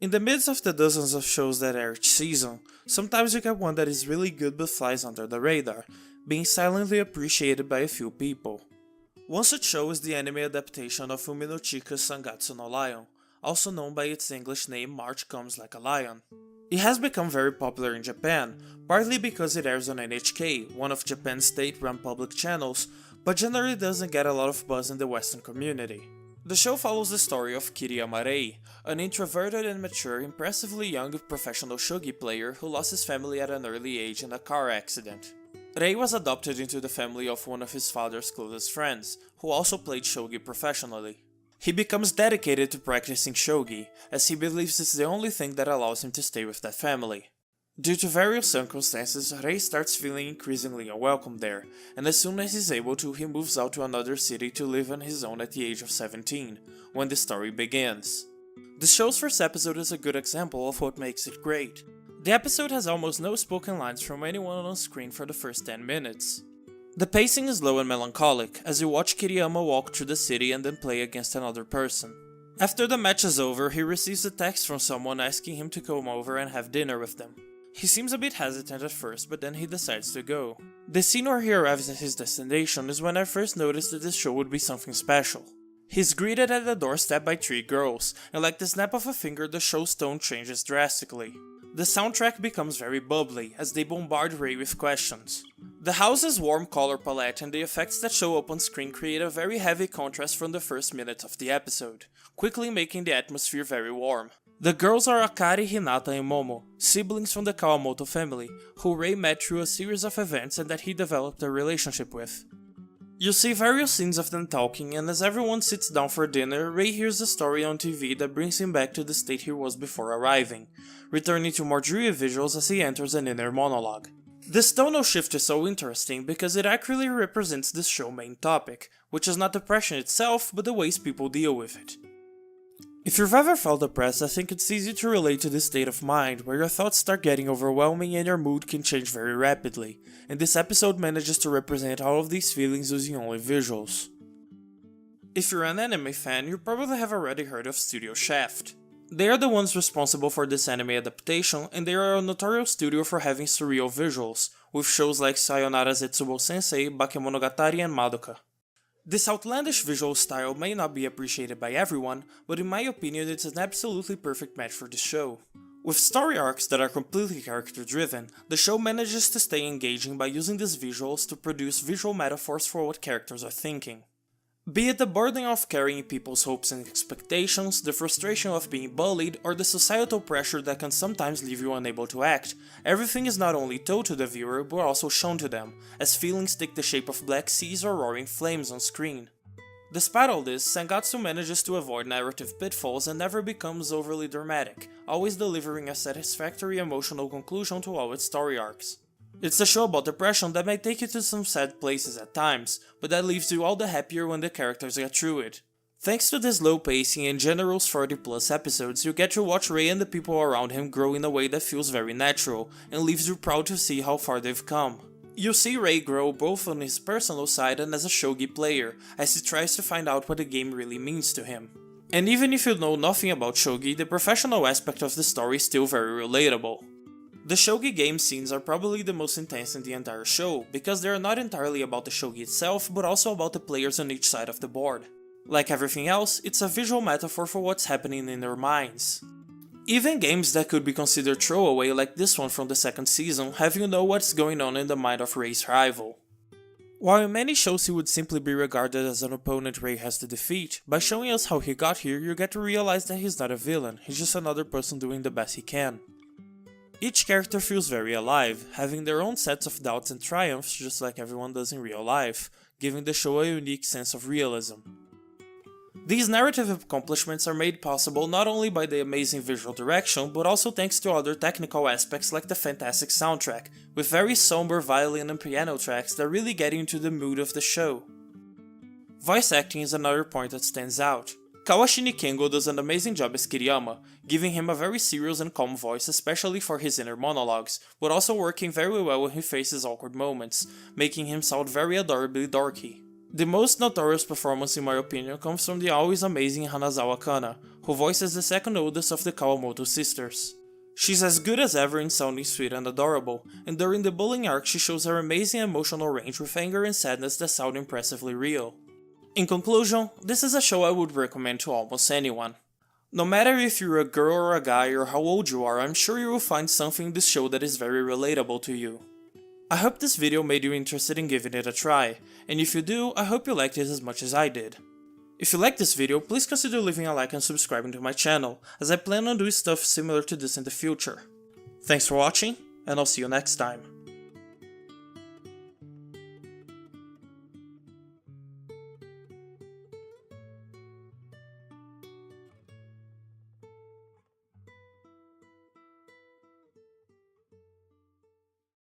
In the midst of the dozens of shows that air each season, sometimes you get one that is really good but flies under the radar, being silently appreciated by a few people. One such show is the anime adaptation of Umi no Chika's Sangatsu no Lion, also known by its English name March Comes Like a Lion. It has become very popular in Japan, partly because it airs on NHK, one of Japan's state-run public channels, but generally doesn't get a lot of buzz in the Western community. The show follows the story of Kiriyama Rei, an introverted and mature, impressively young professional shogi player who lost his family at an early age in a car accident. Rei was adopted into the family of one of his father's closest friends, who also played shogi professionally. He becomes dedicated to practicing shogi, as he believes it's the only thing that allows him to stay with that family. Due to various circumstances, Rei starts feeling increasingly unwelcome there, and as soon as he's able to, he moves out to another city to live on his own at the age of 17, when the story begins. The show's first episode is a good example of what makes it great. The episode has almost no spoken lines from anyone on screen for the first 10 minutes. The pacing is low and melancholic, as you watch Kiriyama walk through the city and then play against another person. After the match is over, he receives a text from someone asking him to come over and have dinner with them. He seems a bit hesitant at first, but then he decides to go. The scene where he arrives at his destination is when I first noticed that this show would be something special. He's greeted at the doorstep by 3 girls, and like the snap of a finger, the show's tone changes drastically. The soundtrack becomes very bubbly, as they bombard Rei with questions. The house's warm color palette and the effects that show up on screen create a very heavy contrast from the first minute of the episode, quickly making the atmosphere very warm. The girls are Akari, Hinata, and Momo, siblings from the Kawamoto family, who Rei met through a series of events and that he developed a relationship with. You see various scenes of them talking, and as everyone sits down for dinner, Rei hears a story on TV that brings him back to the state he was before arriving, returning to more dreary visuals as he enters an inner monologue. This tonal shift is so interesting because it accurately represents this show's main topic, which is not depression itself, but the ways people deal with it. If you've ever felt depressed, I think it's easy to relate to this state of mind where your thoughts start getting overwhelming and your mood can change very rapidly, and this episode manages to represent all of these feelings using only visuals. If you're an anime fan, you probably have already heard of Studio Shaft. They are the ones responsible for this anime adaptation, and they are a notorious studio for having surreal visuals, with shows like Sayonara Zetsubo Sensei, Bakemonogatari, and Madoka. This outlandish visual style may not be appreciated by everyone, but in my opinion it's an absolutely perfect match for the show. With story arcs that are completely character driven, the show manages to stay engaging by using these visuals to produce visual metaphors for what characters are thinking. Be it the burden of carrying people's hopes and expectations, the frustration of being bullied, or the societal pressure that can sometimes leave you unable to act, everything is not only told to the viewer but also shown to them, as feelings take the shape of black seas or roaring flames on screen. Despite all this, Sangatsu manages to avoid narrative pitfalls and never becomes overly dramatic, always delivering a satisfactory emotional conclusion to all its story arcs. It's a show about depression that may take you to some sad places at times, but that leaves you all the happier when the characters get through it. Thanks to this low pacing and generous 40 plus episodes, you get to watch Rei and the people around him grow in a way that feels very natural, and leaves you proud to see how far they've come. You see Rei grow both on his personal side and as a shogi player, as he tries to find out what the game really means to him. And even if you know nothing about shogi, the professional aspect of the story is still very relatable. The shogi game scenes are probably the most intense in the entire show, because they are not entirely about the shogi itself, but also about the players on each side of the board. Like everything else, it's a visual metaphor for what's happening in their minds. Even games that could be considered throwaway like this one from the second season have you know what's going on in the mind of Rei's rival. While in many shows he would simply be regarded as an opponent Rei has to defeat, by showing us how he got here you get to realize that he's not a villain, he's just another person doing the best he can. Each character feels very alive, having their own sets of doubts and triumphs just like everyone does in real life, giving the show a unique sense of realism. These narrative accomplishments are made possible not only by the amazing visual direction, but also thanks to other technical aspects like the fantastic soundtrack, with very somber violin and piano tracks that really get into the mood of the show. Voice acting is another point that stands out. Kawashini Kengo does an amazing job as Kiriyama, giving him a very serious and calm voice especially for his inner monologues, but also working very well when he faces awkward moments, making him sound very adorably dorky. The most notorious performance in my opinion comes from the always amazing Hanazawa Kana, who voices the second oldest of the Kawamoto sisters. She's as good as ever in sounding sweet and adorable, and during the bullying arc she shows her amazing emotional range with anger and sadness that sound impressively real. In conclusion, this is a show I would recommend to almost anyone. No matter if you're a girl or a guy or how old you are, I'm sure you will find something in this show that is very relatable to you. I hope this video made you interested in giving it a try, and if you do, I hope you liked it as much as I did. If you liked this video, please consider leaving a like and subscribing to my channel, as I plan on doing stuff similar to this in the future. Thanks for watching, and I'll see you next time.